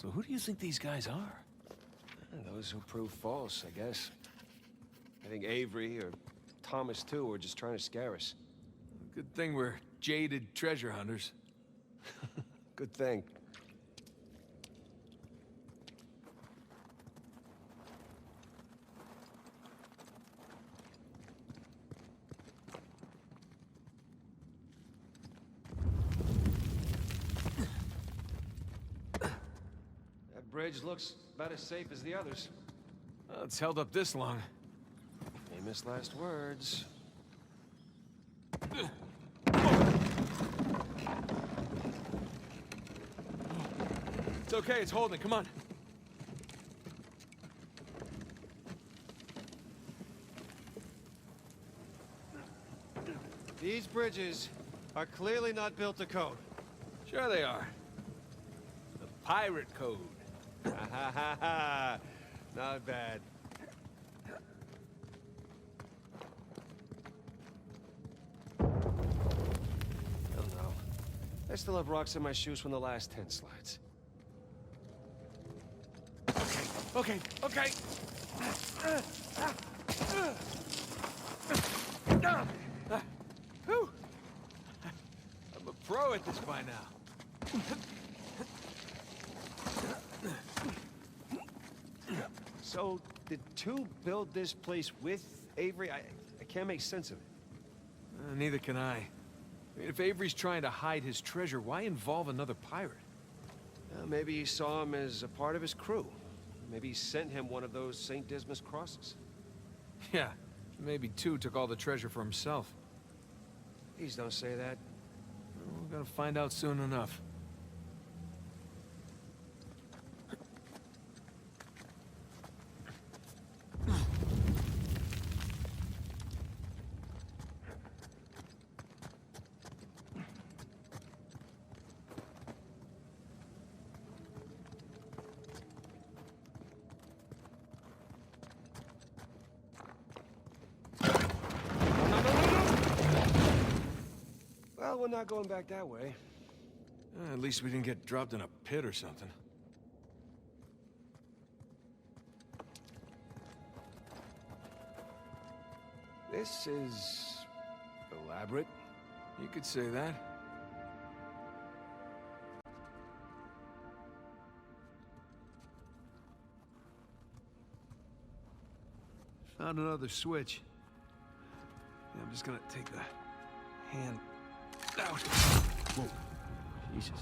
So who do you think these guys are? Those who prove false, I guess. I think Avery, or Thomas too, were just trying to scare us. Good thing we're jaded treasure hunters. Good thing. That bridge looks about as safe as the others. Well, it's held up this long. Famous last words. It's okay, it's holding. Come on. These bridges are clearly not built to code. Sure they are. The pirate code. Ha ha ha ha! Not bad. I don't know. I still have rocks in my shoes from the last 10 slides. Okay. Whew. I'm a pro at this by now. So, did two build this place with Avery? I can't make sense of it. Neither can I. If Avery's trying to hide his treasure, why involve another pirate? Maybe he saw him as a part of his crew. Maybe he sent him one of those St. Dismas crosses. Yeah, maybe two took all the treasure for himself. Please don't say that. We're gonna find out soon enough. Well, we're not going back that way. At least we didn't get dropped in a pit or something. This is elaborate. You could say that. Found another switch. Yeah, I'm just gonna take the hand out. Whoa. Jesus.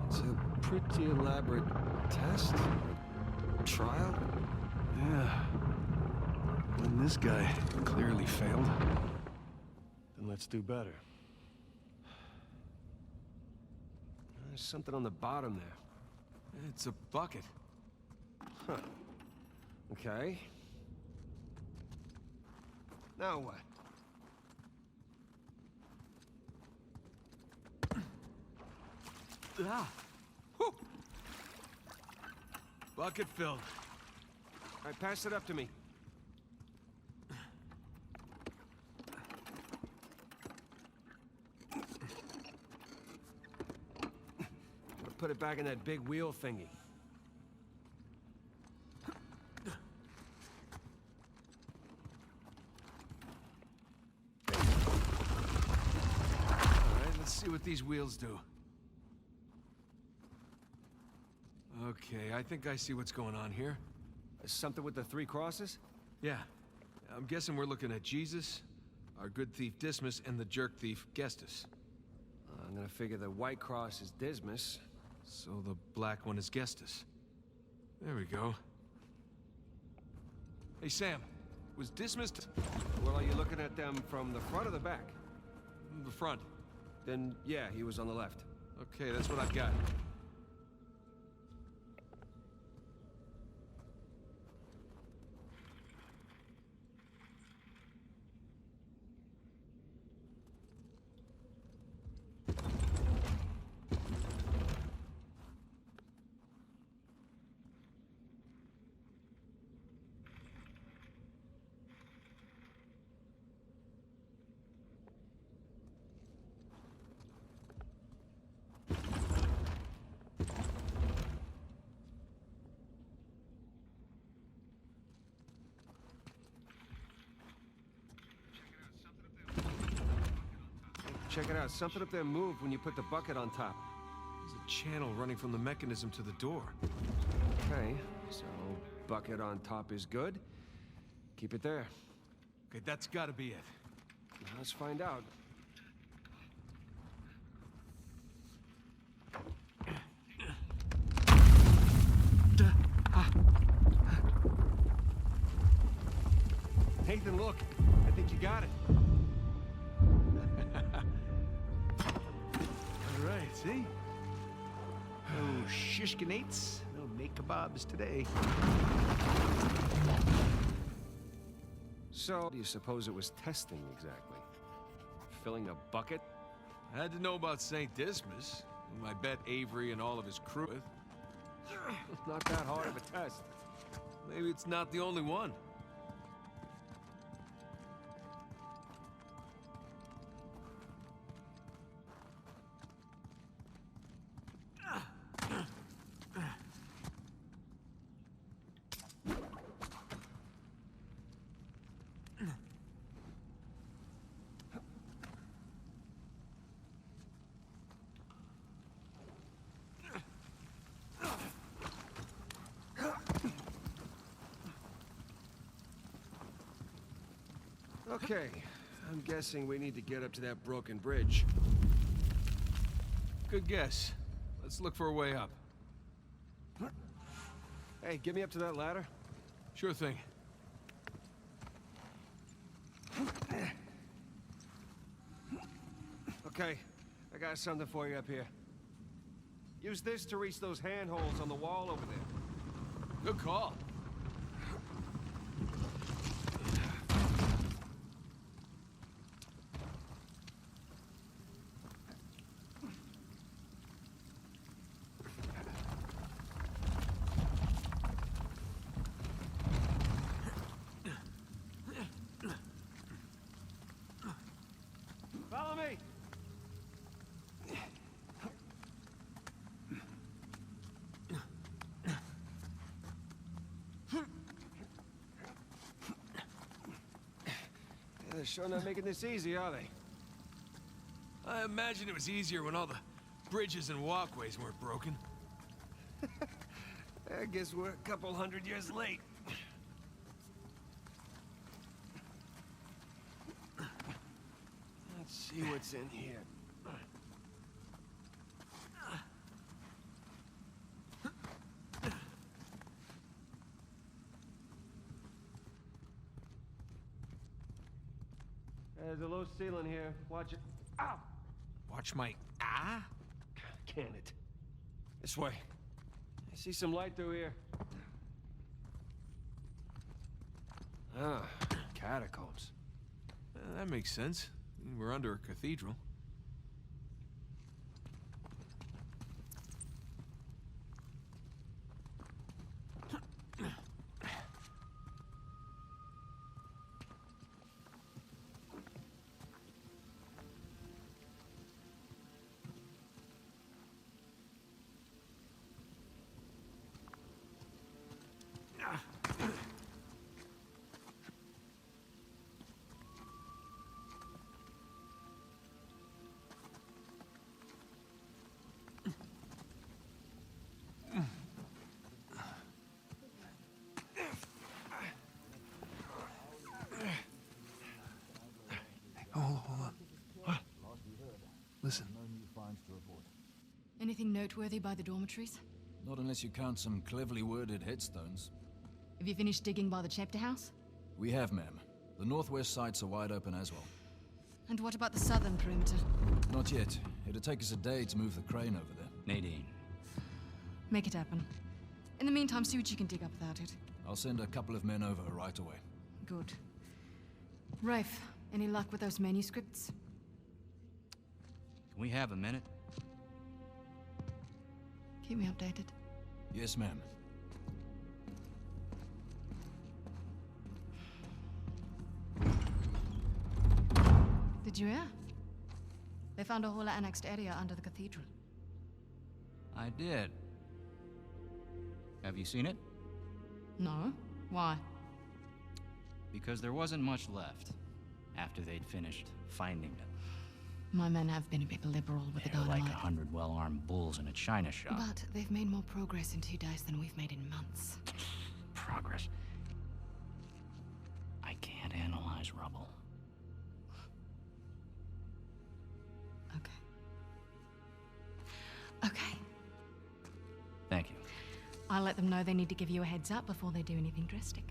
It's a pretty elaborate test? Trial? Yeah. And this guy clearly failed. Then let's do better. There's something on the bottom there. It's a bucket. Huh. Okay. Now what? Ah! Whew. Bucket filled. All right, pass it up to me. Put it back in that big wheel thingy. Alright, let's see what these wheels do. Okay, I think I see what's going on here. Something with the three crosses? Yeah. I'm guessing we're looking at Jesus, our good thief Dismas, and the jerk thief Gestus. I'm gonna figure the white cross is Dismas. So the black one is Gestus. There we go. Hey, Sam. Was Dismas... Well, are you looking at them from the front or the back? The front. Then, yeah, he was on the left. Okay, that's what I've got. check it out. Something up there moved when you put the bucket on top. There's a channel running from the mechanism to the door. Okay, so bucket on top is good. Keep it there. Okay, that's gotta be it. Now let's find out. Nathan, look. I think you got it. All right, see? No shishkinates, no make kebabs today. So, do you suppose it was testing exactly? Filling a bucket? I had to know about St. Dismas, whom I bet Avery and all of his crew with. Not that hard of a test. Maybe it's not the only one. Okay, I'm guessing we need to get up to that broken bridge. Good guess. Let's look for a way up. Hey, get me up to that ladder. Sure thing. Okay, I got something for you up here. Use this to reach those handholds on the wall over there. Good call. Follow me! They're sure not making this easy, are they? I imagine it was easier when all the bridges and walkways weren't broken. I guess we're a couple hundred years late. Let's see what's in here. There's a low ceiling here. Watch it. Ow! Watch my ah? Can it? This way. I see some light through here. Ah, catacombs. That makes sense. We're under a cathedral. Hold on. What? Listen. Anything noteworthy by the dormitories? Not unless you count some cleverly worded headstones. Have you finished digging by the chapter house? We have, ma'am. The northwest sites are wide open as well. And what about the southern perimeter? Not yet. It'll take us a day to move the crane over there. Nadine. Make it happen. In the meantime, see what you can dig up without it. I'll send a couple of men over right away. Good. Rafe, any luck with those manuscripts? Can we have a minute? Keep me updated. Yes, ma'am. Did you hear? They found a whole annexed area under the cathedral. I did. Have you seen it? No? Why? Because there wasn't much left after they'd finished finding it. My men have been a bit liberal with the They're like dynamite. 100 well-armed bulls in a china shop. But they've made more progress in 2 days than we've made in months. Progress. I can't analyze rubble. Okay. Okay. Thank you. I'll let them know they need to give you a heads up before they do anything drastic.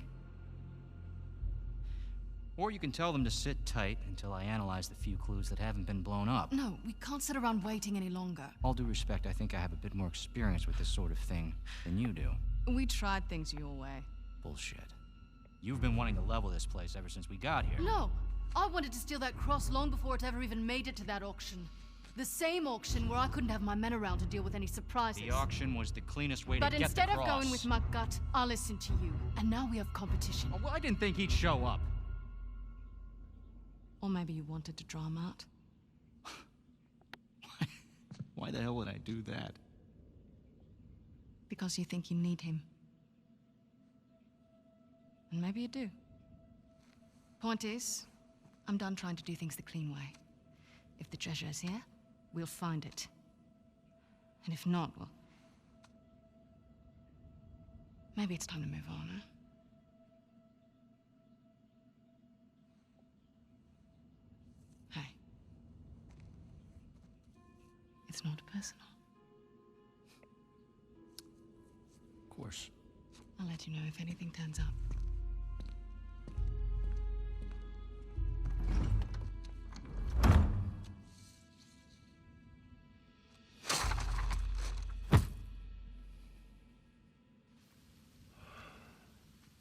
Or you can tell them to sit tight until I analyze the few clues that haven't been blown up. No, we can't sit around waiting any longer. All due respect, I think I have a bit more experience with this sort of thing than you do. We tried things your way. Bullshit. You've been wanting to level this place ever since we got here. No! I wanted to steal that cross long before it ever even made it to that auction. The same auction where I couldn't have my men around to deal with any surprises. The auction was the cleanest way But to get the instead cross. of going with my gut, I listened to you. And now we have competition. Oh, well, I didn't think he'd show up. Or maybe you wanted to draw him out. Why the hell would I do that? Because you think you need him. And maybe you do. Point is, I'm done trying to do things the clean way. If the treasure is here, we'll find it. And if not, well... maybe it's time to move on, huh? Hey. It's not personal. Of course. I'll let you know if anything turns up.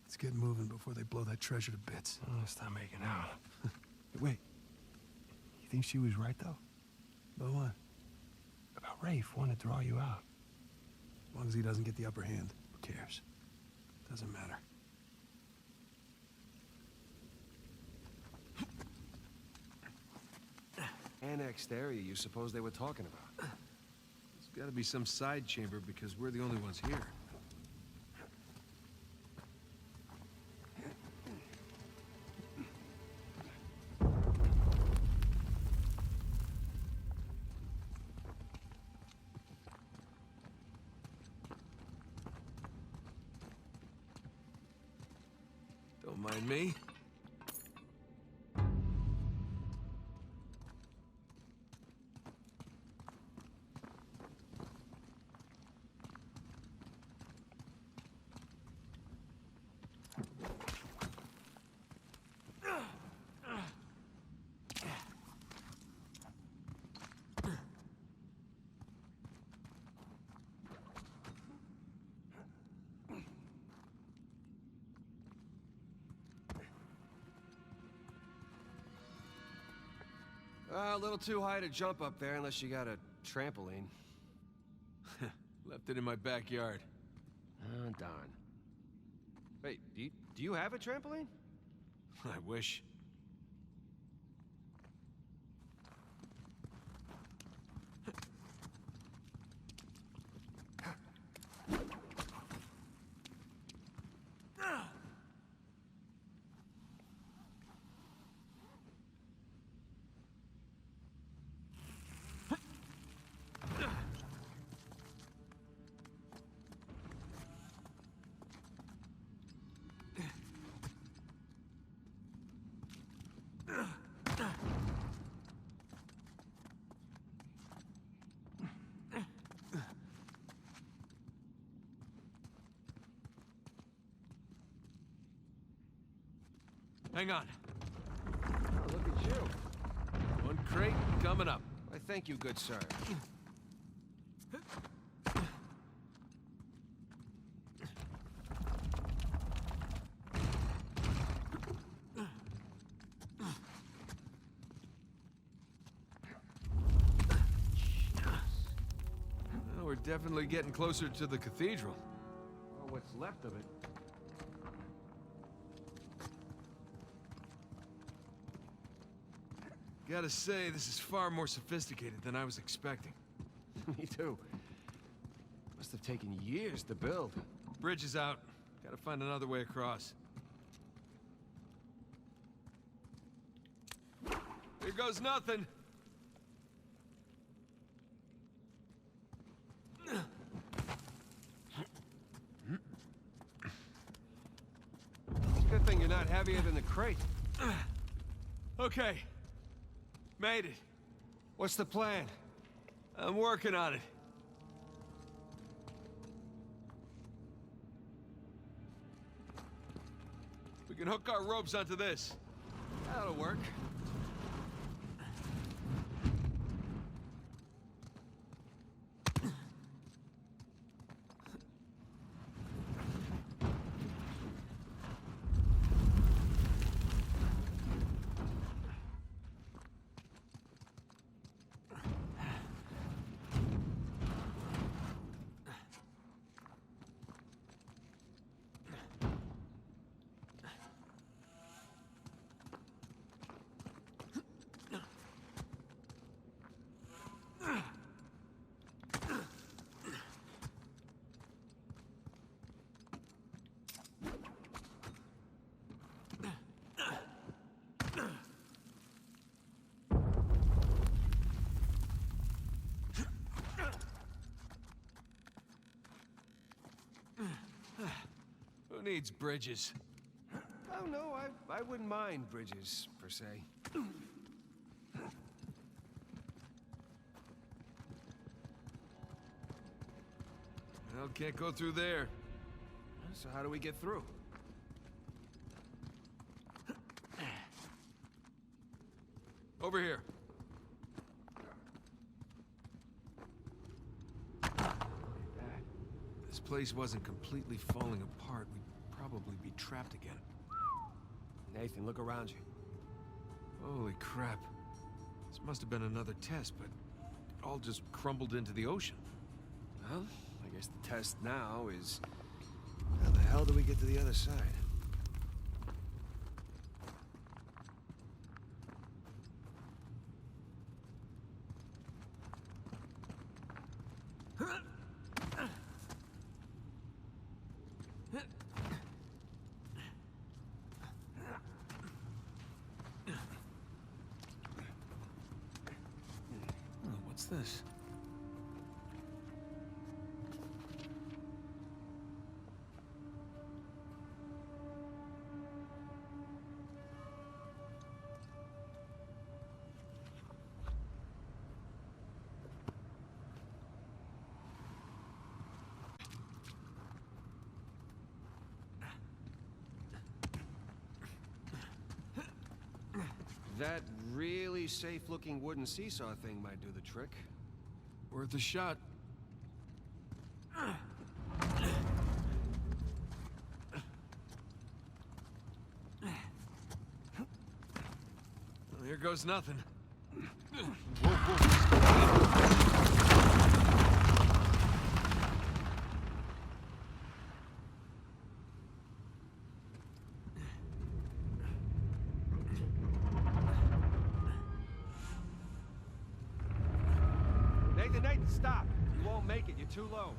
Let's get moving before they blow that treasure to bits. Oh, stop making out. Wait. You think she was right, though? About what? About Rafe wanting to draw you out. As long as he doesn't get the upper hand, who cares? Doesn't matter. Annexed area you suppose they were talking about? There's gotta be some side chamber because we're the only ones here. Don't mind me. A little too high to jump up there unless you got a trampoline. Left it in my backyard. Oh, darn. Wait, do you have a trampoline? I wish. Hang on. Oh, look at you. One crate coming up. Why, thank you, good sir. Well, we're definitely getting closer to the cathedral. Or what's left of it. Gotta say, this is far more sophisticated than I was expecting. Me too. Must have taken years to build. Bridge is out. Gotta find another way across. Here goes nothing. crate. Okay. Made it. What's the plan? I'm working on it. We can hook our ropes onto this. That'll work. Who needs bridges? Oh, no, I wouldn't mind bridges, per se. Well, can't go through there. So how do we get through? Over here. This place wasn't completely falling apart. We'd probably be trapped again. Nathan, look around you. Holy crap. This must have been another test, but it all just crumbled into the ocean. Well, I guess the test now is... how the hell do we get to the other side? Oh, what's this? That really safe-looking wooden seesaw thing might do the trick. Worth a shot. Well, here goes nothing. Nathan, stop! You won't make it, you're too low.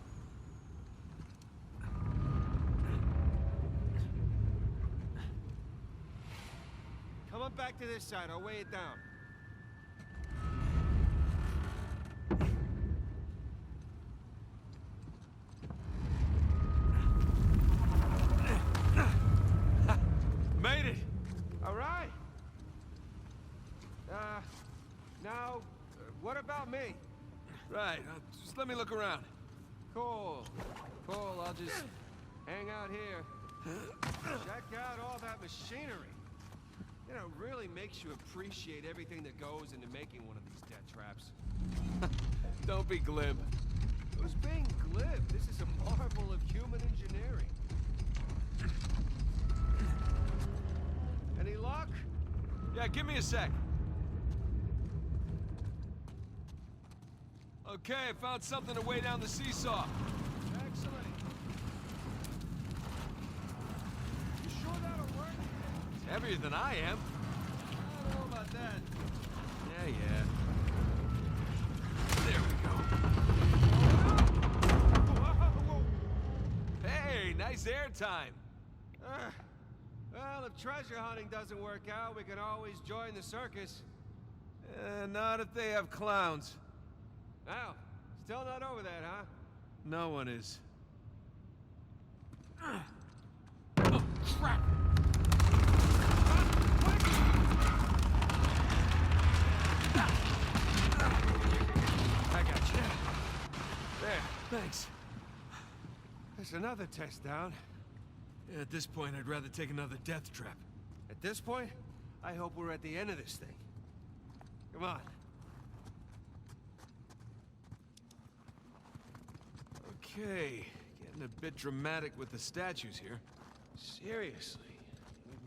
Come on back to this side, I'll weigh it down. Made it! All right. Now, what about me? Right, just let me look around. Cool. Cool, I'll just hang out here. Check out all that machinery. You know, it really makes you appreciate everything that goes into making one of these death traps. Don't be glib. Who's being glib? This is a marvel of human engineering. Any luck? Yeah, give me a sec. Okay, I found something to weigh down the seesaw. Excellent. You sure that'll work? It's heavier than I am. I don't know about that. Yeah. There we go. Whoa. Hey, nice air time. Well, if treasure hunting doesn't work out, we can always join the circus. Not if they have clowns. Now, still not over that, huh? No one is. Oh, crap! Thanks. There's another test down. Yeah, at this point, I'd rather take another death trap. At this point, I hope we're at the end of this thing. Come on. Okay, getting a bit dramatic with the statues here. Seriously,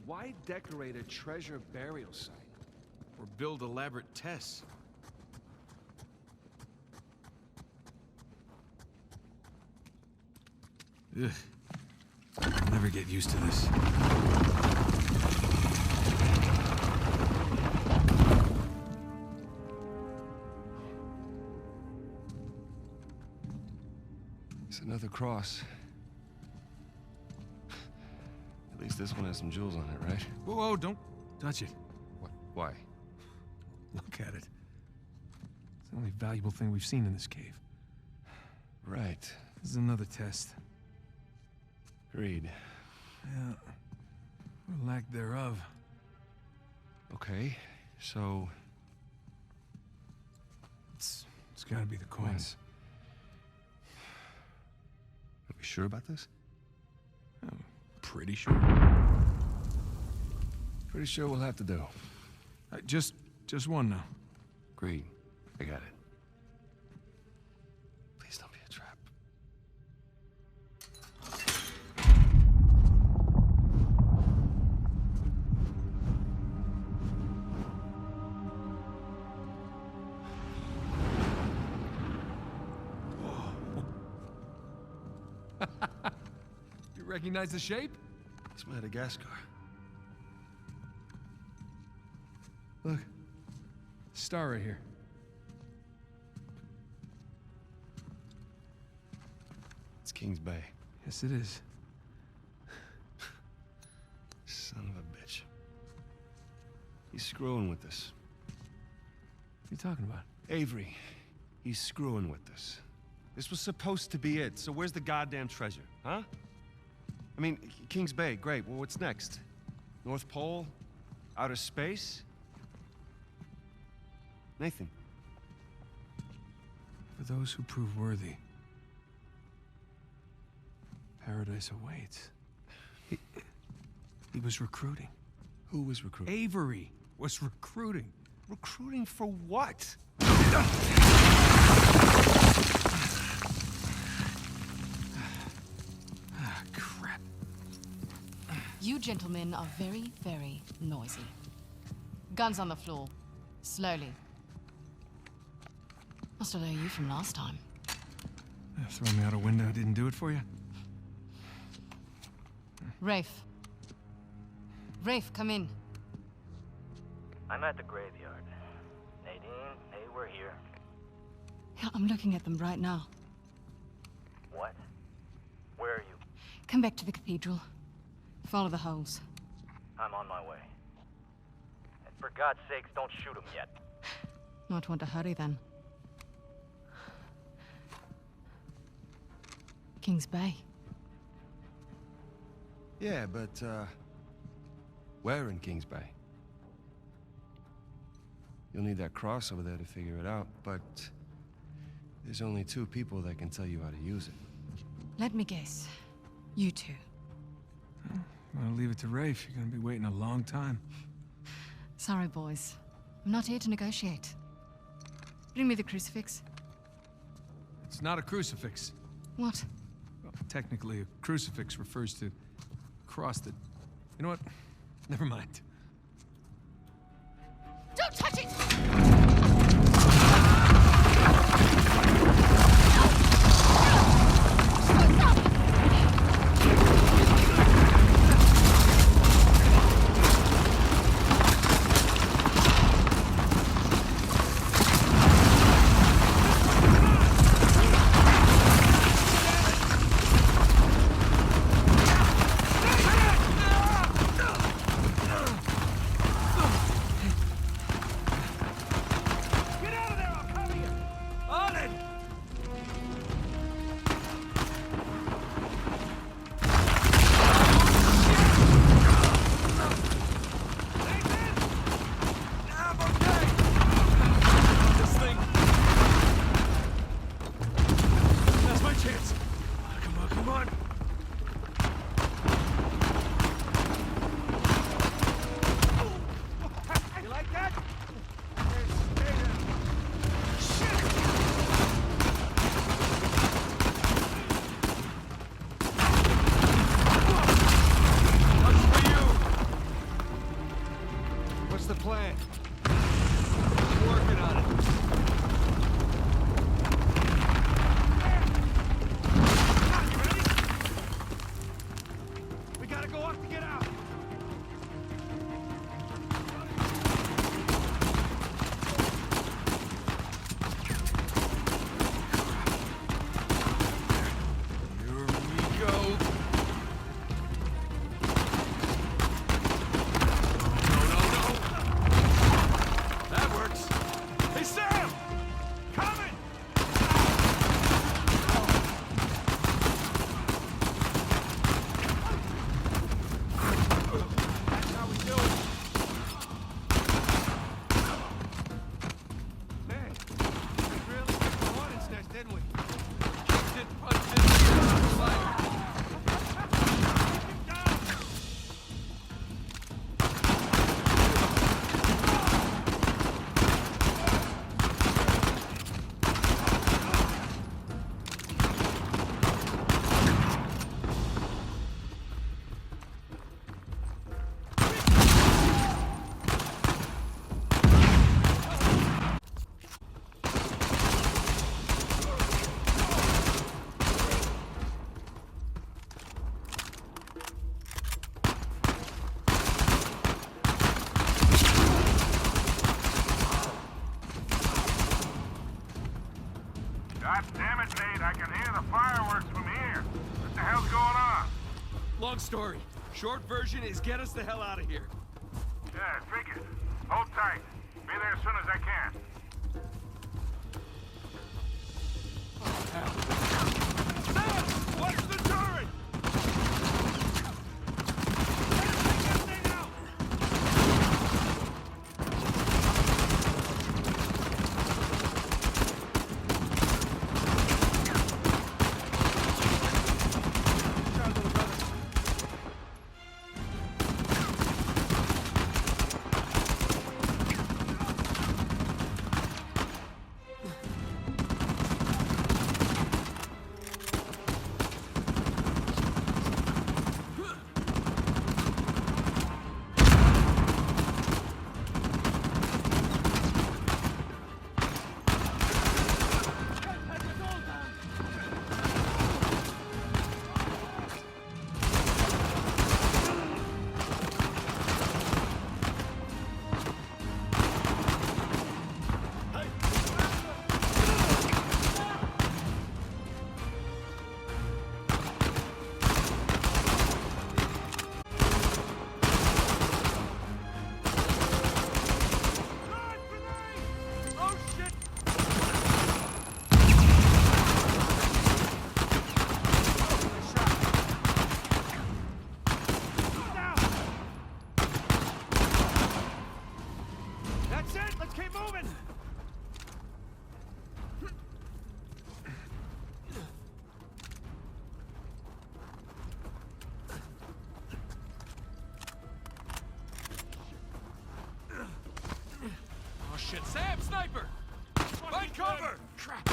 why decorate a treasure burial site? Or build elaborate tests. Ugh. I'll never get used to this. It's another cross. At least this one has some jewels on it, right? Whoa, whoa, don't touch it. What? Why? Look at it. It's the only valuable thing we've seen in this cave. Right. This is another test. Agreed. Yeah. Or lack thereof. Okay, so... It's gotta be the coins. Are we sure about this? I'm pretty sure. Pretty sure we'll have to do. Just one now. Agreed. I got it. Please don't be a trap. You recognize the shape? It's Madagascar. Look. Star right here. It's Kings Bay. Yes, it is. Son of a bitch. He's screwing with us. What are you talking about? Avery, he's screwing with us. This was supposed to be it, so where's the goddamn treasure, huh? I mean, Kings Bay, great. Well, what's next? North Pole? Outer space? Nathan. For those who prove worthy, paradise awaits. He was recruiting. Who was recruiting? Avery was recruiting. Recruiting for what? Ah, crap. You gentlemen are very, very noisy. Guns on the floor. Slowly. Must have known you from last time. Throwing me out a window didn't do it for you? Rafe. Rafe, come in. I'm at the graveyard. Nadine, hey, we're here. Yeah, I'm looking at them right now. What? Where are you? Come back to the cathedral. Follow the holes. I'm on my way. And for God's sakes, don't shoot him yet. Might want to hurry then. Kings Bay. Yeah, but, where in Kings Bay? You'll need that cross over there to figure it out, but there's only 2 people that can tell you how to use it. Let me guess. You two. I'll leave it to Rafe. You're gonna be waiting a long time. Sorry, boys. I'm not here to negotiate. Bring me the crucifix. It's not a crucifix. What? Well, technically, a crucifix refers to a cross that... You know what? Never mind. Don't touch it! God damn it, Nate. I can hear the fireworks from here. What the hell's going on? Long story. Short version is get us the hell out of here. Yeah, figured. Hold tight. Be there as soon as I can. Sam! Watch the turret! That's it! Let's keep moving! Oh shit, Sam! Sniper! Find cover! Crap!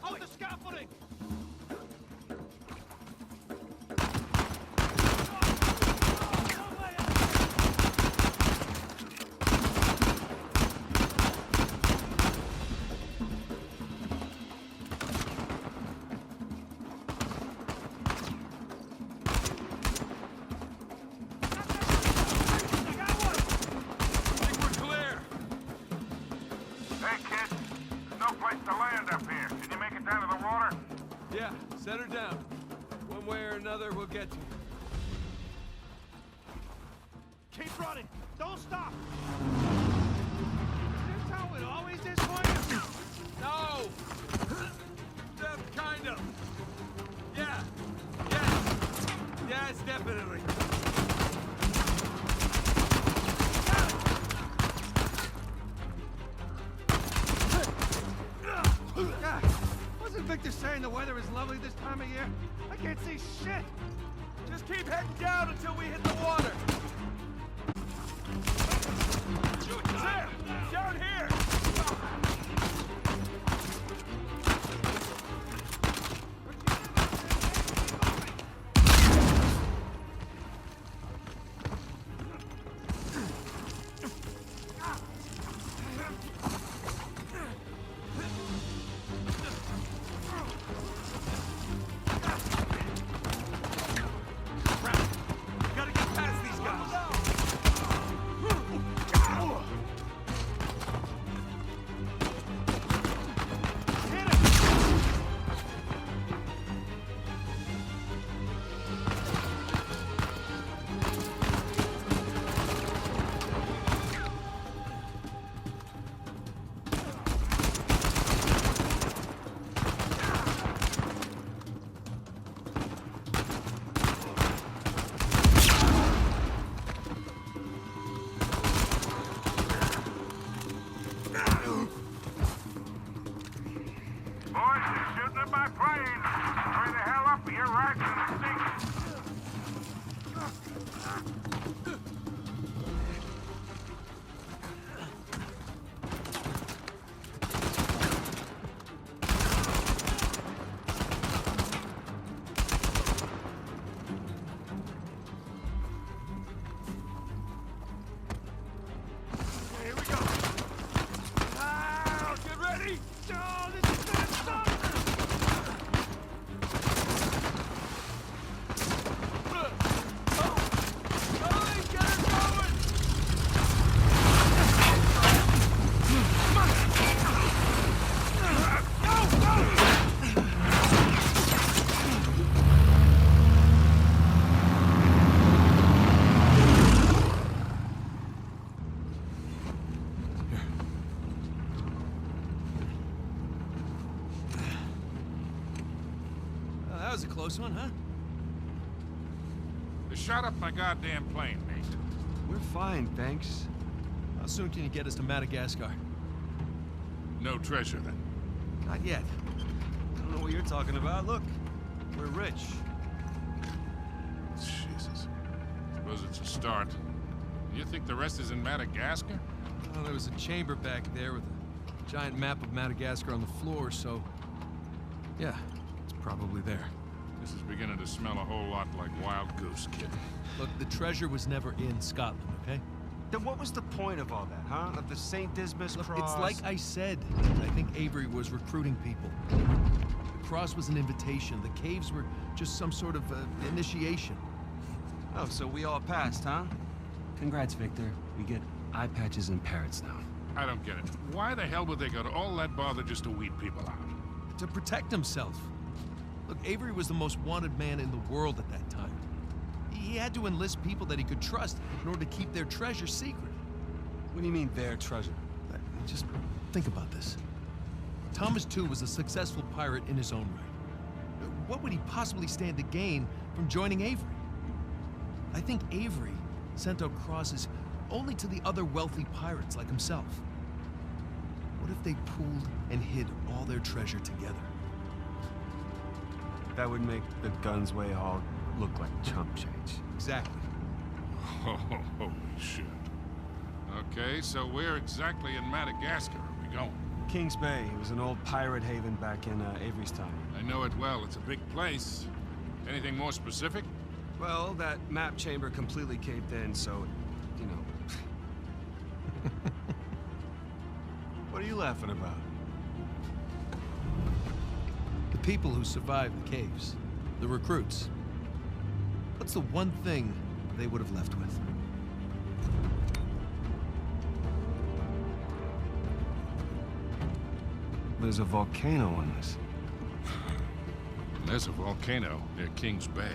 Hold the scaffolding! Hey, kid. There's no place to land up here. Can you make it down to the water? Yeah, set her down. One way or another, we'll get to her. Keep running! Don't stop! Is this how it always is for you? No! Kind of. Yeah. Yes. Yes, definitely. God, wasn't Victor saying the weather is lovely this time of year? I can't see shit! Just keep heading down until we hit the water! Sam! Down here! Gotta get past these guys! Boys, they're shooting in my plane. Hurry the hell up or you're right in the seat. Here we go. Ah, get ready. Oh, this is gonna suck. Oh, get her going. That was a close one, huh? They shot up my goddamn plane, Nate. We're fine, thanks. How soon can you get us to Madagascar? No treasure, then. Not yet. I don't know what you're talking about. Look, we're rich. Jesus. Suppose it's a start. You think the rest is in Madagascar? Well, there was a chamber back there with a giant map of Madagascar on the floor, so... yeah, it's probably there. This is beginning to smell a whole lot like Wild Goose, kid. Look, the treasure was never in Scotland, okay? Then what was the point of all that, huh? Of the St. Dismas Look, cross? it's like I said. I think Avery was recruiting people. The cross was an invitation. The caves were just some sort of initiation. Oh, so we all passed, huh? Congrats, Victor. We get eye patches and parrots now. I don't get it. Why the hell would they go to all that bother just to weed people out? To protect himself. Look, Avery was the most wanted man in the world at that time. He had to enlist people that he could trust in order to keep their treasure secret. What do you mean, their treasure? Just think about this. Thomas, too, was a successful pirate in his own right. What would he possibly stand to gain from joining Avery? I think Avery sent out crosses only to the other wealthy pirates like himself. What if they pooled and hid all their treasure together? That would make the Gunsway haul look like chump change. Exactly. Oh, holy shit. Okay, so where exactly in Madagascar are we going? Kings Bay. It was an old pirate haven back in Avery's time. I know it well. It's a big place. Anything more specific? Well, that map chamber completely caved in, so, you know. What are you laughing about? The people who survived the caves, the recruits. What's the one thing they would have left with? There's a volcano on this. There's a volcano near Kings Bay.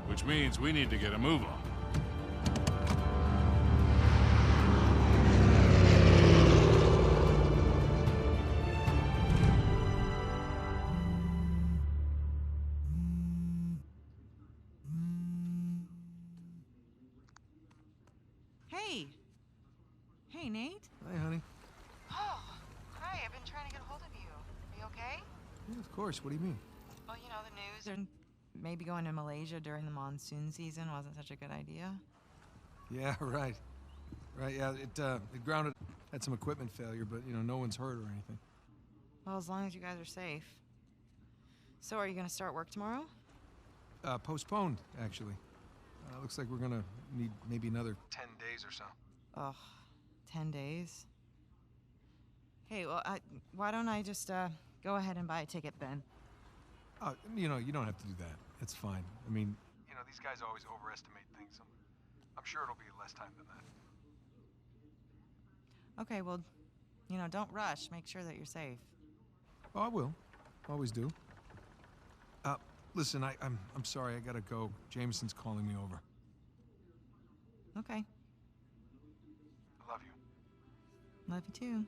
Which means we need to get a move on. Hey. Hey, Nate. Hi, honey. Oh, hi. I've been trying to get a hold of you. Are you okay? Yeah, of course. What do you mean? Well, you know, the news and maybe going to Malaysia during the monsoon season wasn't such a good idea. Yeah, right. Right, yeah, it grounded, had some equipment failure, but, you know, no one's hurt or anything. Well, as long as you guys are safe. So are you going to start work tomorrow? Postponed, actually. Looks like we're gonna need maybe another 10 days or so. Ugh, 10 days? Hey, well, why don't I just go ahead and buy a ticket then? You know, you don't have to do that. It's fine. I mean, you know, these guys always overestimate things. I'm sure it'll be less time than that. Okay, well, you know, don't rush. Make sure that you're safe. Oh, I will. Always do. Listen, I'm sorry. I gotta go. Jameson's calling me over. Okay. I love you. Love you too.